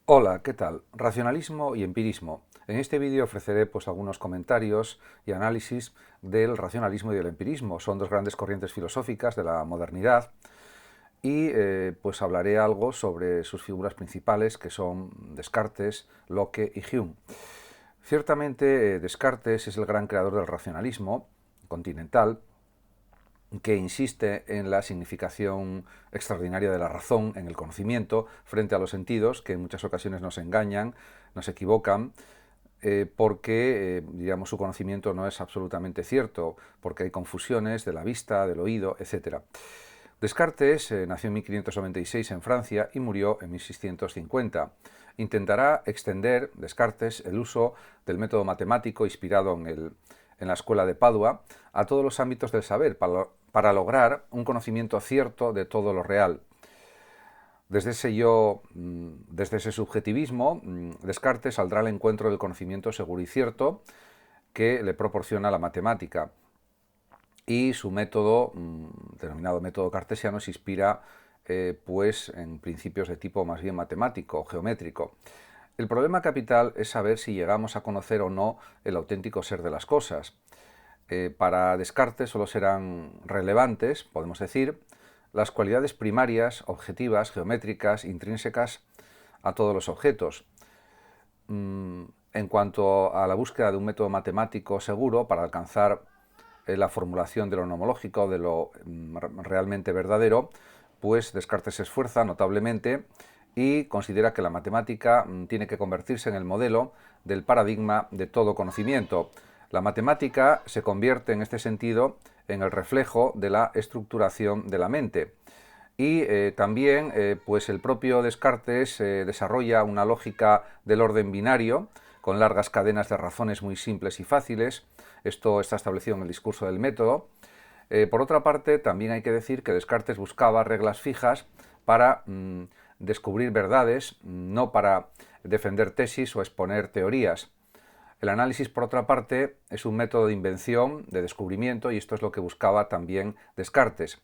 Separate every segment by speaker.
Speaker 1: Hola, ¿qué tal? Racionalismo y empirismo. En este vídeo ofreceré algunos comentarios y análisis del racionalismo y del empirismo. Son dos grandes corrientes filosóficas de la modernidad y hablaré algo sobre sus figuras principales, que son Descartes, Locke y Hume. Ciertamente, Descartes es el gran creador del racionalismo continental, que insiste en la significación extraordinaria de la razón en el conocimiento frente a los sentidos, que en muchas ocasiones nos engañan, nos equivocan, porque digamos, su conocimiento no es absolutamente cierto, porque hay confusiones de la vista, del oído, etc. Descartes nació en 1596 en Francia y murió en 1650. Intentará extender, Descartes, el uso del método matemático inspirado en la escuela de Padua a todos los ámbitos del saber para lograr un conocimiento cierto de todo lo real. Desde ese subjetivismo, Descartes saldrá al encuentro del conocimiento seguro y cierto que le proporciona la matemática. Y su método, denominado método cartesiano, se inspira en principios de tipo más bien matemático o geométrico. El problema capital es saber si llegamos a conocer o no el auténtico ser de las cosas. Para Descartes solo serán relevantes, podemos decir, las cualidades primarias, objetivas, geométricas, intrínsecas a todos los objetos. En cuanto a la búsqueda de un método matemático seguro para alcanzar la formulación de lo nomológico, de lo realmente verdadero, pues Descartes se esfuerza notablemente y considera que la matemática tiene que convertirse en el modelo del paradigma de todo conocimiento. La matemática se convierte en este sentido en el reflejo de la estructuración de la mente. Y también el propio Descartes desarrolla una lógica del orden binario, con largas cadenas de razones muy simples y fáciles. Esto está establecido en el discurso del método. Por otra parte, también hay que decir que Descartes buscaba reglas fijas para descubrir verdades, no para defender tesis o exponer teorías. El análisis, por otra parte, es un método de invención, de descubrimiento, y esto es lo que buscaba también Descartes.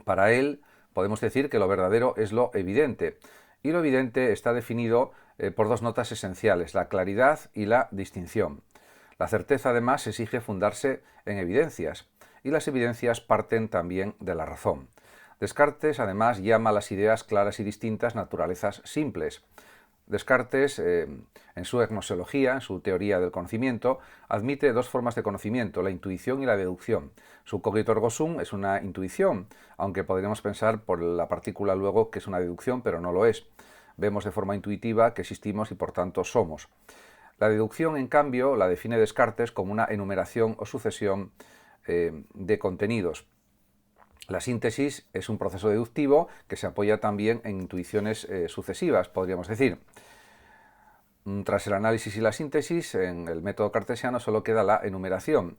Speaker 1: Para él, podemos decir que lo verdadero es lo evidente, y lo evidente está definido por dos notas esenciales, la claridad y la distinción. La certeza, además, exige fundarse en evidencias, y las evidencias parten también de la razón. Descartes, además, llama a las ideas claras y distintas naturalezas simples. Descartes, en su gnoseología, en su teoría del conocimiento, admite dos formas de conocimiento, la intuición y la deducción. Su cogito ergo sum es una intuición, aunque podríamos pensar por la partícula luego que es una deducción, pero no lo es. Vemos de forma intuitiva que existimos y por tanto somos. La deducción, en cambio, la define Descartes como una enumeración o sucesión de contenidos. La síntesis es un proceso deductivo que se apoya también en intuiciones sucesivas, podríamos decir. Tras el análisis y la síntesis, en el método cartesiano solo queda la enumeración.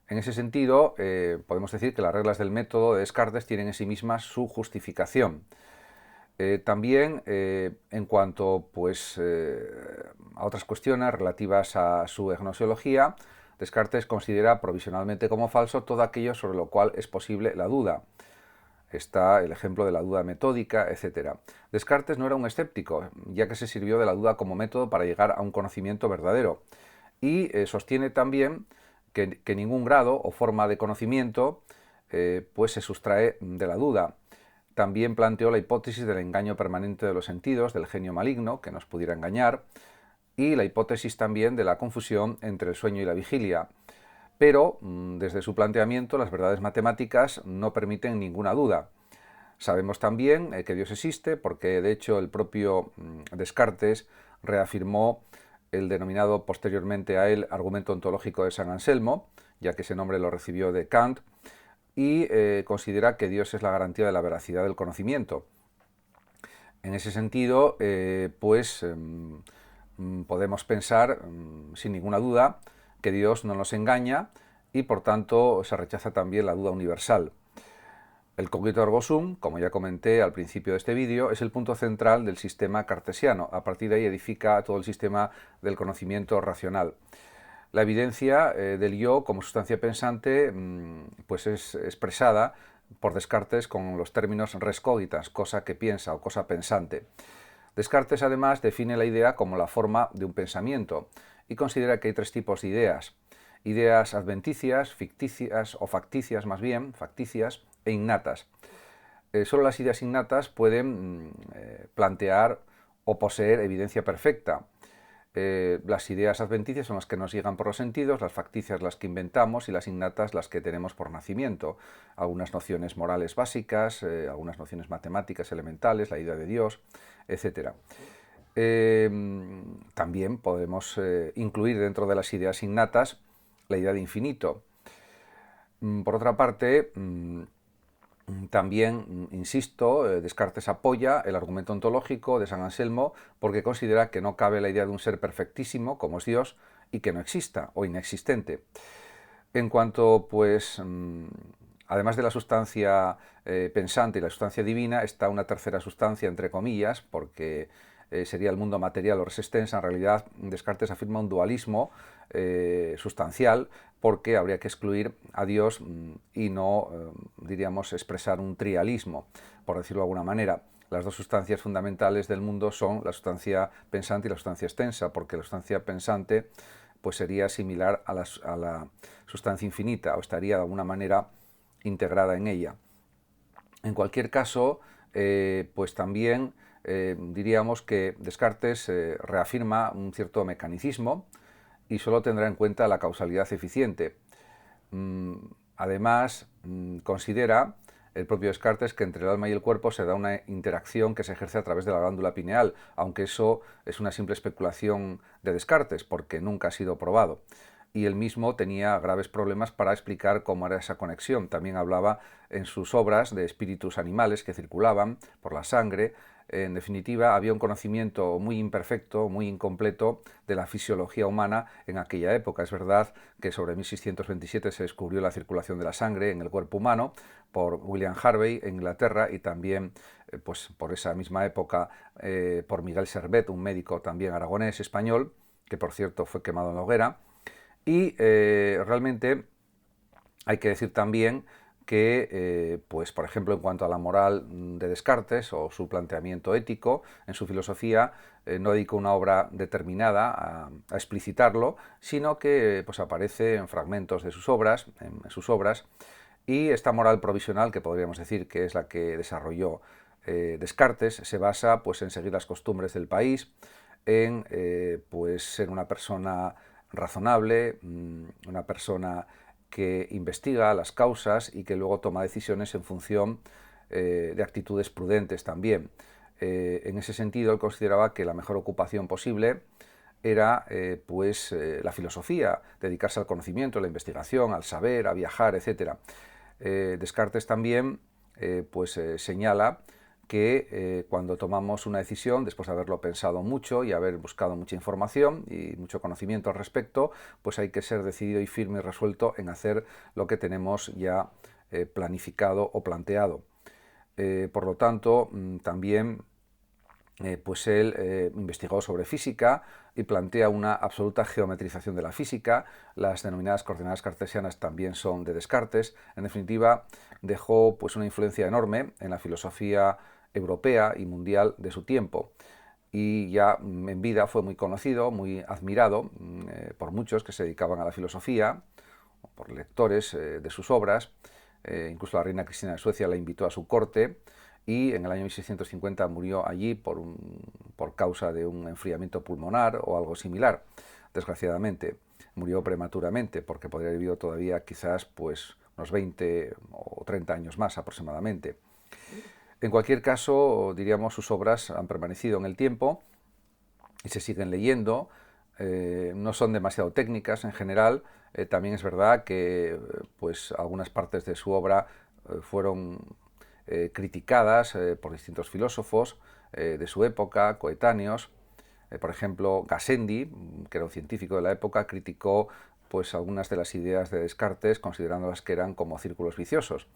Speaker 1: En ese sentido, podemos decir que las reglas del método de Descartes tienen en sí mismas su justificación. También, en cuanto a otras cuestiones relativas a su gnoseología, Descartes considera provisionalmente como falso todo aquello sobre lo cual es posible la duda. Está el ejemplo de la duda metódica, etc. Descartes no era un escéptico, ya que se sirvió de la duda como método para llegar a un conocimiento verdadero. Y sostiene también que ningún grado o forma de conocimiento se sustrae de la duda. También planteó la hipótesis del engaño permanente de los sentidos, del genio maligno, que nos pudiera engañar, y la hipótesis también de la confusión entre el sueño y la vigilia. Pero, desde su planteamiento, las verdades matemáticas no permiten ninguna duda. Sabemos también que Dios existe porque, de hecho, el propio Descartes reafirmó el denominado posteriormente a él argumento ontológico de San Anselmo, ya que ese nombre lo recibió de Kant, y considera que Dios es la garantía de la veracidad del conocimiento. En ese sentido, podemos pensar, sin ninguna duda, que Dios no nos engaña y, por tanto, se rechaza también la duda universal. El cogito ergo sum, como ya comenté al principio de este vídeo, es el punto central del sistema cartesiano. A partir de ahí edifica todo el sistema del conocimiento racional. La evidencia del yo como sustancia pensante es expresada por Descartes con los términos res cogitas, cosa que piensa o cosa pensante. Descartes, además, define la idea como la forma de un pensamiento y considera que hay tres tipos de ideas: ideas adventicias, ficticias o facticias, más bien, facticias e innatas. Solo las ideas innatas pueden plantear o poseer evidencia perfecta. Las ideas adventicias son las que nos llegan por los sentidos, las facticias las que inventamos y las innatas las que tenemos por nacimiento. Algunas nociones morales básicas, algunas nociones matemáticas elementales, la idea de Dios, etc. También podemos incluir dentro de las ideas innatas la idea de infinito. Por otra parte, también, insisto, Descartes apoya el argumento ontológico de San Anselmo porque considera que no cabe la idea de un ser perfectísimo, como es Dios, y que no exista o inexistente. En cuanto, pues, además de la sustancia pensante y la sustancia divina, está una tercera sustancia, entre comillas, porque sería el mundo material o res extensa. En realidad, Descartes afirma un dualismo sustancial, porque habría que excluir a Dios y no, diríamos, expresar un trialismo, por decirlo de alguna manera. Las dos sustancias fundamentales del mundo son la sustancia pensante y la sustancia extensa, porque la sustancia pensante pues sería similar a la sustancia infinita, o estaría de alguna manera integrada en ella. En cualquier caso, pues también diríamos que Descartes reafirma un cierto mecanicismo y solo tendrá en cuenta la causalidad eficiente. Además, considera el propio Descartes que entre el alma y el cuerpo se da una interacción que se ejerce a través de la glándula pineal, aunque eso es una simple especulación de Descartes, porque nunca ha sido probado. Y él mismo tenía graves problemas para explicar cómo era esa conexión. También hablaba en sus obras de espíritus animales que circulaban por la sangre. En definitiva, había un conocimiento muy imperfecto, muy incompleto de la fisiología humana en aquella época. Es verdad que sobre 1627 se descubrió la circulación de la sangre en el cuerpo humano por William Harvey en Inglaterra, y también pues por esa misma época por Miguel Servet, un médico también aragonés español, que por cierto fue quemado en la hoguera. Y realmente hay que decir también que, pues, por ejemplo, en cuanto a la moral de Descartes o su planteamiento ético en su filosofía, no dedicó una obra determinada a explicitarlo, sino que pues, aparece en fragmentos de sus obras, y esta moral provisional, que podríamos decir que es la que desarrolló Descartes, se basa pues, en seguir las costumbres del país, en pues, ser una persona razonable, una persona que investiga las causas y que luego toma decisiones en función de actitudes prudentes también. En ese sentido, él consideraba que la mejor ocupación posible era la filosofía, dedicarse al conocimiento, a la investigación, al saber, a viajar, etc. Descartes también señala que cuando tomamos una decisión, después de haberlo pensado mucho y haber buscado mucha información y mucho conocimiento al respecto, pues hay que ser decidido y firme y resuelto en hacer lo que tenemos ya planificado o planteado. Por lo tanto, también pues él investigó sobre física y plantea una absoluta geometrización de la física. Las denominadas coordenadas cartesianas también son de Descartes. En definitiva, dejó pues una influencia enorme en la filosofía europea y mundial de su tiempo. Y ya en vida fue muy conocido, muy admirado por muchos que se dedicaban a la filosofía, por lectores de sus obras. Incluso la reina Cristina de Suecia la invitó a su corte, y en el año 1650 murió allí por causa de un enfriamiento pulmonar o algo similar. Desgraciadamente, murió prematuramente porque podría haber vivido todavía quizás pues, unos 20 o 30 años más aproximadamente. En cualquier caso, diríamos, sus obras han permanecido en el tiempo y se siguen leyendo. No son demasiado técnicas en general. También es verdad que pues, algunas partes de su obra fueron criticadas por distintos filósofos de su época, coetáneos. Por ejemplo, Gassendi, que era un científico de la época, criticó pues, algunas de las ideas de Descartes, considerándolas que eran como círculos viciosos.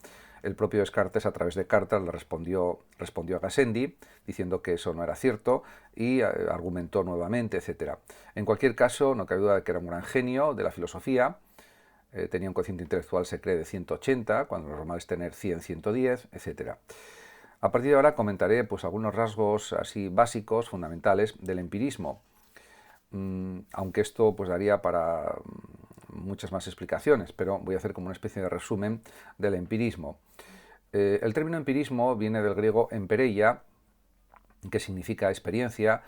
Speaker 1: El propio Descartes, a través de cartas, le respondió a Gassendi, diciendo que eso no era cierto, y argumentó nuevamente, etc. En cualquier caso, no cabe duda de que era un gran genio de la filosofía. Tenía un cociente intelectual, se cree, de 180, cuando lo normal es tener 100, 110, etc. A partir de ahora comentaré pues, algunos rasgos así básicos, fundamentales del empirismo, aunque esto pues, daría para muchas más explicaciones, pero voy a hacer como una especie de resumen del empirismo. El término empirismo viene del griego empereia, que significa experiencia,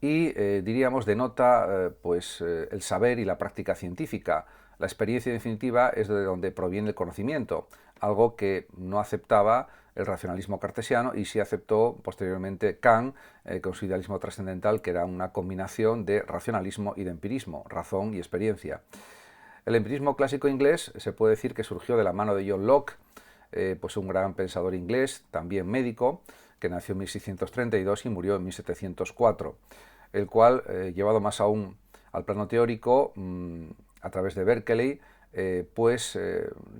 Speaker 1: y diríamos denota pues, el saber y la práctica científica. La experiencia, en definitiva, es de donde proviene el conocimiento, algo que no aceptaba el racionalismo cartesiano y sí aceptó posteriormente Kant con su idealismo trascendental, que era una combinación de racionalismo y de empirismo, razón y experiencia. El empirismo clásico inglés se puede decir que surgió de la mano de John Locke, pues un gran pensador inglés, también médico, que nació en 1632 y murió en 1704, el cual, llevado más aún al plano teórico, a través de Berkeley,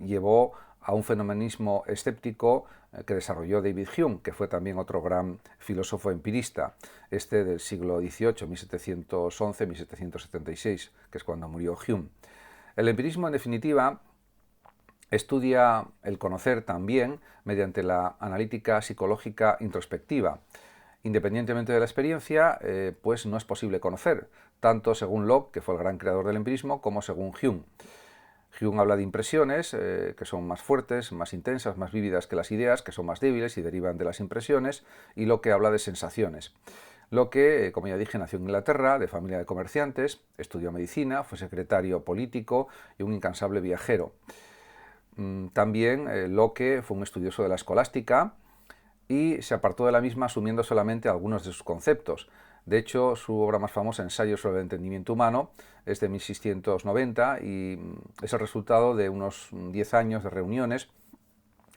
Speaker 1: llevó a un fenomenismo escéptico que desarrolló David Hume, que fue también otro gran filósofo empirista, este del siglo XVIII, 1711-1776, que es cuando murió Hume. El empirismo, en definitiva, estudia el conocer también mediante la analítica psicológica introspectiva. Independientemente de la experiencia, pues no es posible conocer, tanto según Locke, que fue el gran creador del empirismo, como según Hume. Hume habla de impresiones, que son más fuertes, más intensas, más vívidas que las ideas, que son más débiles y derivan de las impresiones, y Locke habla de sensaciones. Locke, como ya dije, nació en Inglaterra, de familia de comerciantes, estudió medicina, fue secretario político y un incansable viajero. También Locke fue un estudioso de la escolástica y se apartó de la misma asumiendo solamente algunos de sus conceptos. De hecho, su obra más famosa, Ensayo sobre el entendimiento humano, es de 1690 y es el resultado de unos 10 años de reuniones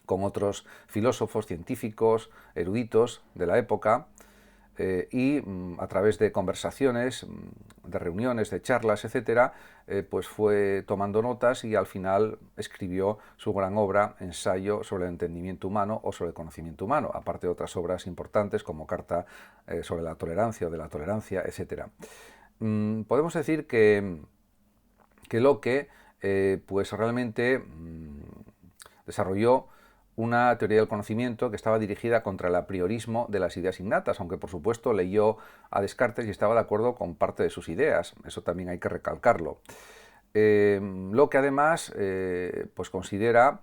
Speaker 1: con otros filósofos, científicos, eruditos de la época, y a través de conversaciones, de reuniones, de charlas, etcétera, pues fue tomando notas y al final escribió su gran obra, Ensayo sobre el entendimiento humano o sobre el conocimiento humano, aparte de otras obras importantes como Carta sobre la tolerancia o de la tolerancia, etcétera. Podemos decir que Locke pues realmente desarrolló una teoría del conocimiento que estaba dirigida contra el apriorismo de las ideas innatas, aunque por supuesto leyó a Descartes y estaba de acuerdo con parte de sus ideas, eso también hay que recalcarlo. Locke además pues considera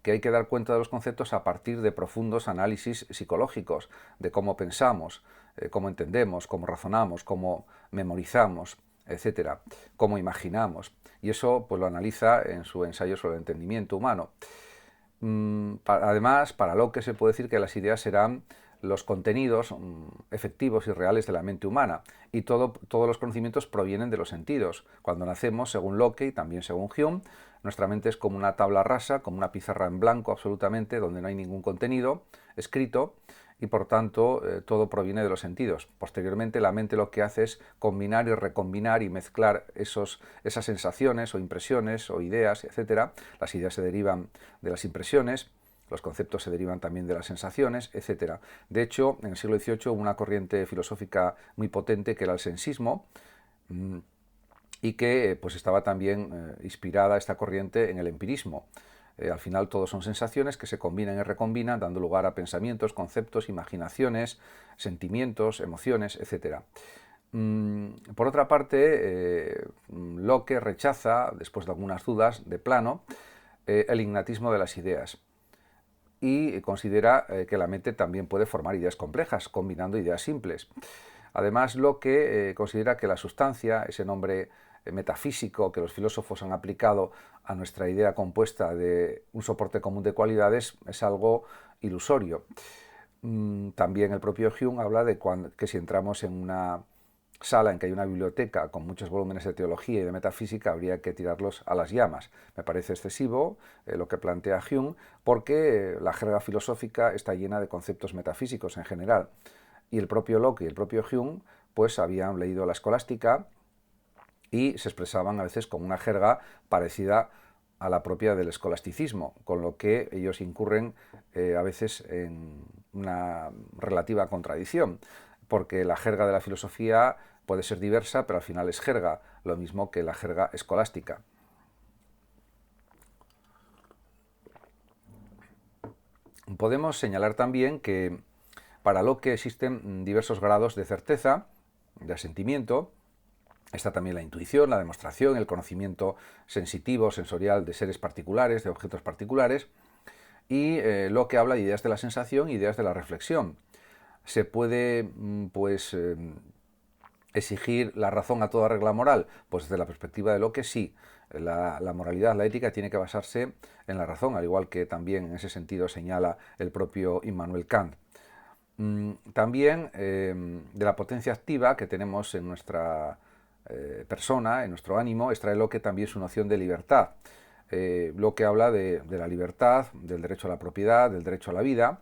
Speaker 1: que hay que dar cuenta de los conceptos a partir de profundos análisis psicológicos, de cómo pensamos, cómo entendemos, cómo razonamos, cómo memorizamos, etcétera, cómo imaginamos. Y eso pues lo analiza en su ensayo sobre el entendimiento humano. Además, para Locke se puede decir que las ideas serán los contenidos efectivos y reales de la mente humana y todos los conocimientos provienen de los sentidos. Cuando nacemos, según Locke y también según Hume, nuestra mente es como una tabla rasa, como una pizarra en blanco absolutamente, donde no hay ningún contenido escrito y por tanto todo proviene de los sentidos. Posteriormente la mente lo que hace es combinar y recombinar y mezclar esas sensaciones o impresiones o ideas, etc. Las ideas se derivan de las impresiones, los conceptos se derivan también de las sensaciones, etc. De hecho, en el siglo XVIII hubo una corriente filosófica muy potente que era el sensismo, y que pues estaba también inspirada esta corriente en el empirismo. Al final todos son sensaciones que se combinan y recombinan, dando lugar a pensamientos, conceptos, imaginaciones, sentimientos, emociones, etc. Por otra parte, Locke rechaza, después de algunas dudas, de plano, el innatismo de las ideas y considera que la mente también puede formar ideas complejas, combinando ideas simples. Además, Locke considera que la sustancia, ese nombre metafísico que los filósofos han aplicado a nuestra idea compuesta de un soporte común de cualidades, es algo ilusorio. También el propio Hume habla de que si entramos en una sala en que hay una biblioteca con muchos volúmenes de teología y de metafísica, habría que tirarlos a las llamas. Me parece excesivo lo que plantea Hume, porque la jerga filosófica está llena de conceptos metafísicos en general. Y el propio Locke y el propio Hume pues habían leído la escolástica y se expresaban a veces con una jerga parecida a la propia del escolasticismo, con lo que ellos incurren a veces en una relativa contradicción, porque la jerga de la filosofía puede ser diversa, pero al final es jerga, lo mismo que la jerga Podemos señalar también que para Locke existen diversos grados de certeza, de asentimiento. Está también la intuición, la demostración, el conocimiento sensitivo, sensorial de seres particulares, de objetos particulares. Y Locke habla de ideas de la sensación y ideas de la reflexión. Se puede, pues, exigir la razón a toda regla moral. Pues desde la perspectiva de Locke sí. La moralidad, la ética, tiene que basarse en la razón, al igual que también en ese sentido señala el propio Immanuel Kant. También de la potencia activa que tenemos en nuestra persona, en nuestro ánimo, extrae Locke también su noción de libertad. Locke habla de la libertad, del derecho a la propiedad, del derecho a la vida,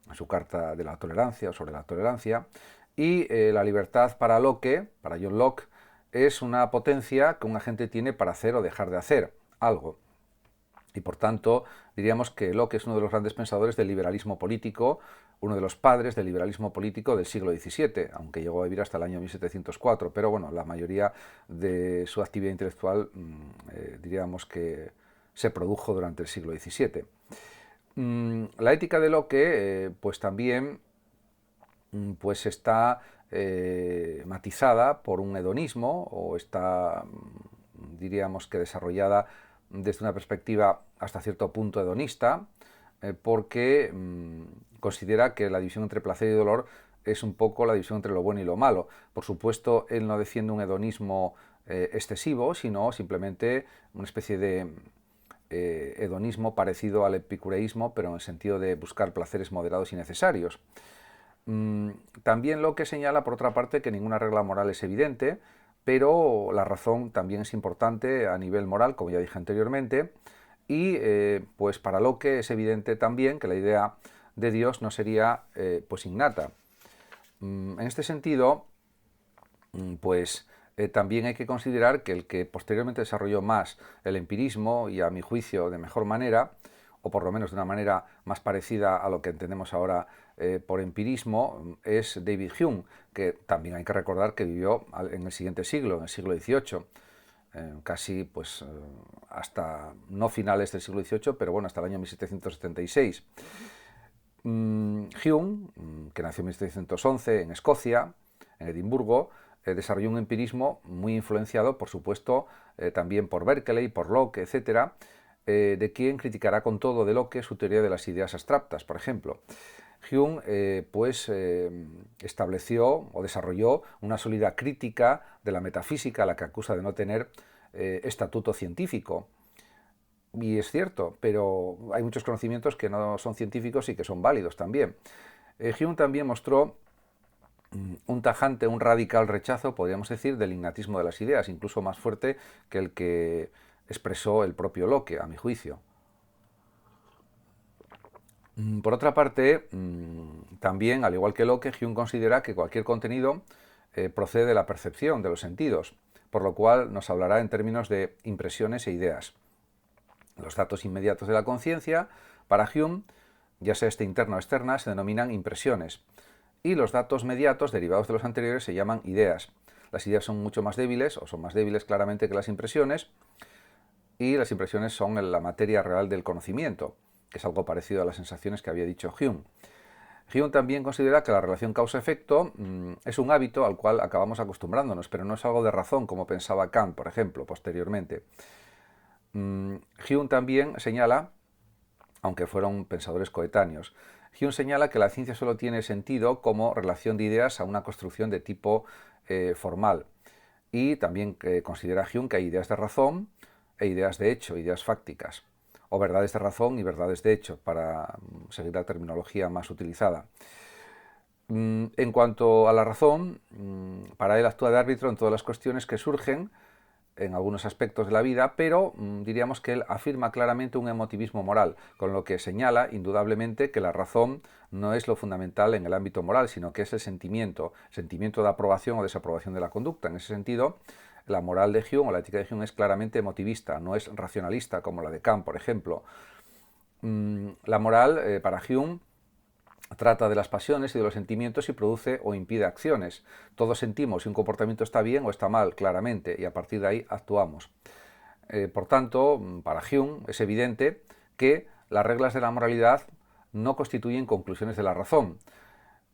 Speaker 1: en su carta de la tolerancia o sobre la tolerancia, y la libertad para Locke, para John Locke, es una potencia que un agente tiene para hacer o dejar de hacer algo. Y por tanto, diríamos que Locke es uno de los grandes pensadores del liberalismo político, uno de los padres del liberalismo político del siglo XVII, aunque llegó a vivir hasta el año 1704, pero bueno, la mayoría de su actividad intelectual diríamos que se produjo durante el siglo XVII. La ética de Locke pues también pues está matizada por un hedonismo, o está, diríamos que desarrollada desde una perspectiva hasta cierto punto hedonista, porque considera que la división entre placer y dolor es un poco la división entre lo bueno y lo malo. Por supuesto, él no defiende un hedonismo excesivo, sino simplemente una especie de hedonismo parecido al epicureísmo, pero en el sentido de buscar placeres moderados y necesarios. También Locke señala, por otra parte, que ninguna regla moral es evidente, pero la razón también es importante a nivel moral, como ya dije anteriormente, y pues para Locke es evidente también que la idea de Dios no sería pues innata. En este sentido, pues también hay que considerar que el que posteriormente desarrolló más el empirismo, y a mi juicio de mejor manera, o por lo menos de una manera más parecida a lo que entendemos ahora por empirismo, es David Hume, que también hay que recordar que vivió en el siguiente siglo, en el siglo XVIII, casi pues hasta no finales del siglo XVIII, pero bueno, hasta el año 1776. Hume, que nació en 1711 en Escocia, en Edimburgo, desarrolló un empirismo muy influenciado, por supuesto, también por Berkeley, por Locke, etc., de quien criticará con todo de Locke su teoría de las ideas abstractas, por ejemplo. Hume estableció o desarrolló una sólida crítica de la metafísica, a la que acusa de no tener estatuto científico. Y es cierto, pero hay muchos conocimientos que no son científicos y que son válidos también. Hume también mostró un tajante, un radical rechazo, podríamos decir, del innatismo de las ideas, incluso más fuerte que el que expresó el propio Locke, a mi juicio. Por otra parte, también, al igual que Locke, Hume considera que cualquier contenido procede de la percepción, de los sentidos, por lo cual nos hablará en términos de impresiones e ideas. Los datos inmediatos de la conciencia, para Hume, ya sea interna o externa, se denominan impresiones, y los datos mediatos derivados de los anteriores se llaman ideas. Las ideas son mucho más débiles, o son más débiles claramente que las impresiones, y las impresiones son la materia real del conocimiento, que es algo parecido a las sensaciones que había dicho Hume. Hume también considera que la relación causa-efecto es un hábito al cual acabamos acostumbrándonos, pero no es algo de razón, como pensaba Kant, por ejemplo, posteriormente. Hume también señala, aunque fueron pensadores coetáneos, Hume señala que la ciencia solo tiene sentido como relación de ideas a una construcción de tipo formal. Y también considera Hume que hay ideas de razón e ideas de hecho, ideas fácticas, o verdades de razón y verdades de hecho, para seguir la terminología más utilizada. En cuanto a la razón, para él actúa de árbitro en todas las cuestiones que surgen en algunos aspectos de la vida, pero diríamos que él afirma claramente un emotivismo moral, con lo que señala indudablemente que la razón no es lo fundamental en el ámbito moral, sino que es el sentimiento de aprobación o desaprobación de la conducta. En ese sentido, la moral de Hume o la ética de Hume es claramente emotivista, no es racionalista como la de Kant, por ejemplo. La moral, para Hume, trata de las pasiones y de los sentimientos y produce o impide acciones. Todos sentimos si un comportamiento está bien o está mal, claramente, y a partir de ahí actuamos. Por tanto, para Hume es evidente que las reglas de la moralidad no constituyen conclusiones de la razón.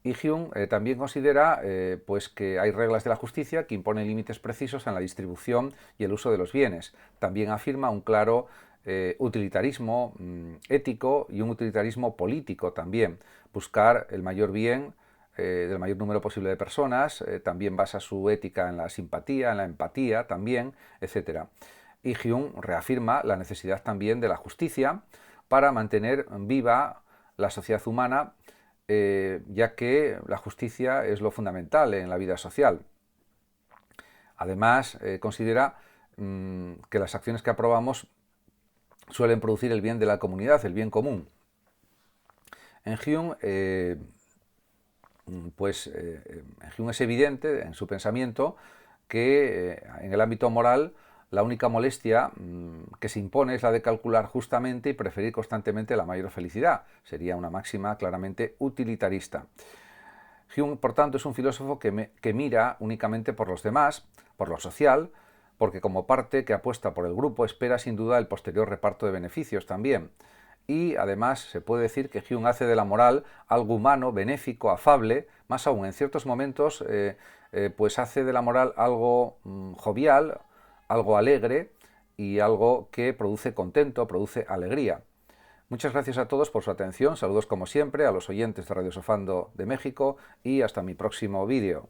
Speaker 1: Y Hume también considera pues que hay reglas de la justicia que imponen límites precisos en la distribución y el uso de los bienes. También afirma un claro utilitarismo ético y un utilitarismo político también. Buscar el mayor bien del mayor número posible de personas, también basa su ética en la simpatía, en la empatía también, etc. Y Hume reafirma la necesidad también de la justicia para mantener viva la sociedad humana, ya que la justicia es lo fundamental en la vida social. Además, considera que las acciones que aprobamos suelen producir el bien de la comunidad, el bien común. En Hume, Hume es evidente en su pensamiento que en el ámbito moral la única molestia que se impone es la de calcular justamente y preferir constantemente la mayor felicidad. Sería una máxima claramente utilitarista. Hume, por tanto, es un filósofo que mira únicamente por los demás, por lo social, porque como parte que apuesta por el grupo espera sin duda el posterior reparto de beneficios también. Y además se puede decir que Hume hace de la moral algo humano, benéfico, afable, más aún en ciertos momentos pues hace de la moral algo jovial, algo alegre y algo que produce contento, produce alegría. Muchas gracias a todos por su atención, saludos como siempre a los oyentes de Radio Sofando de México y hasta mi próximo vídeo.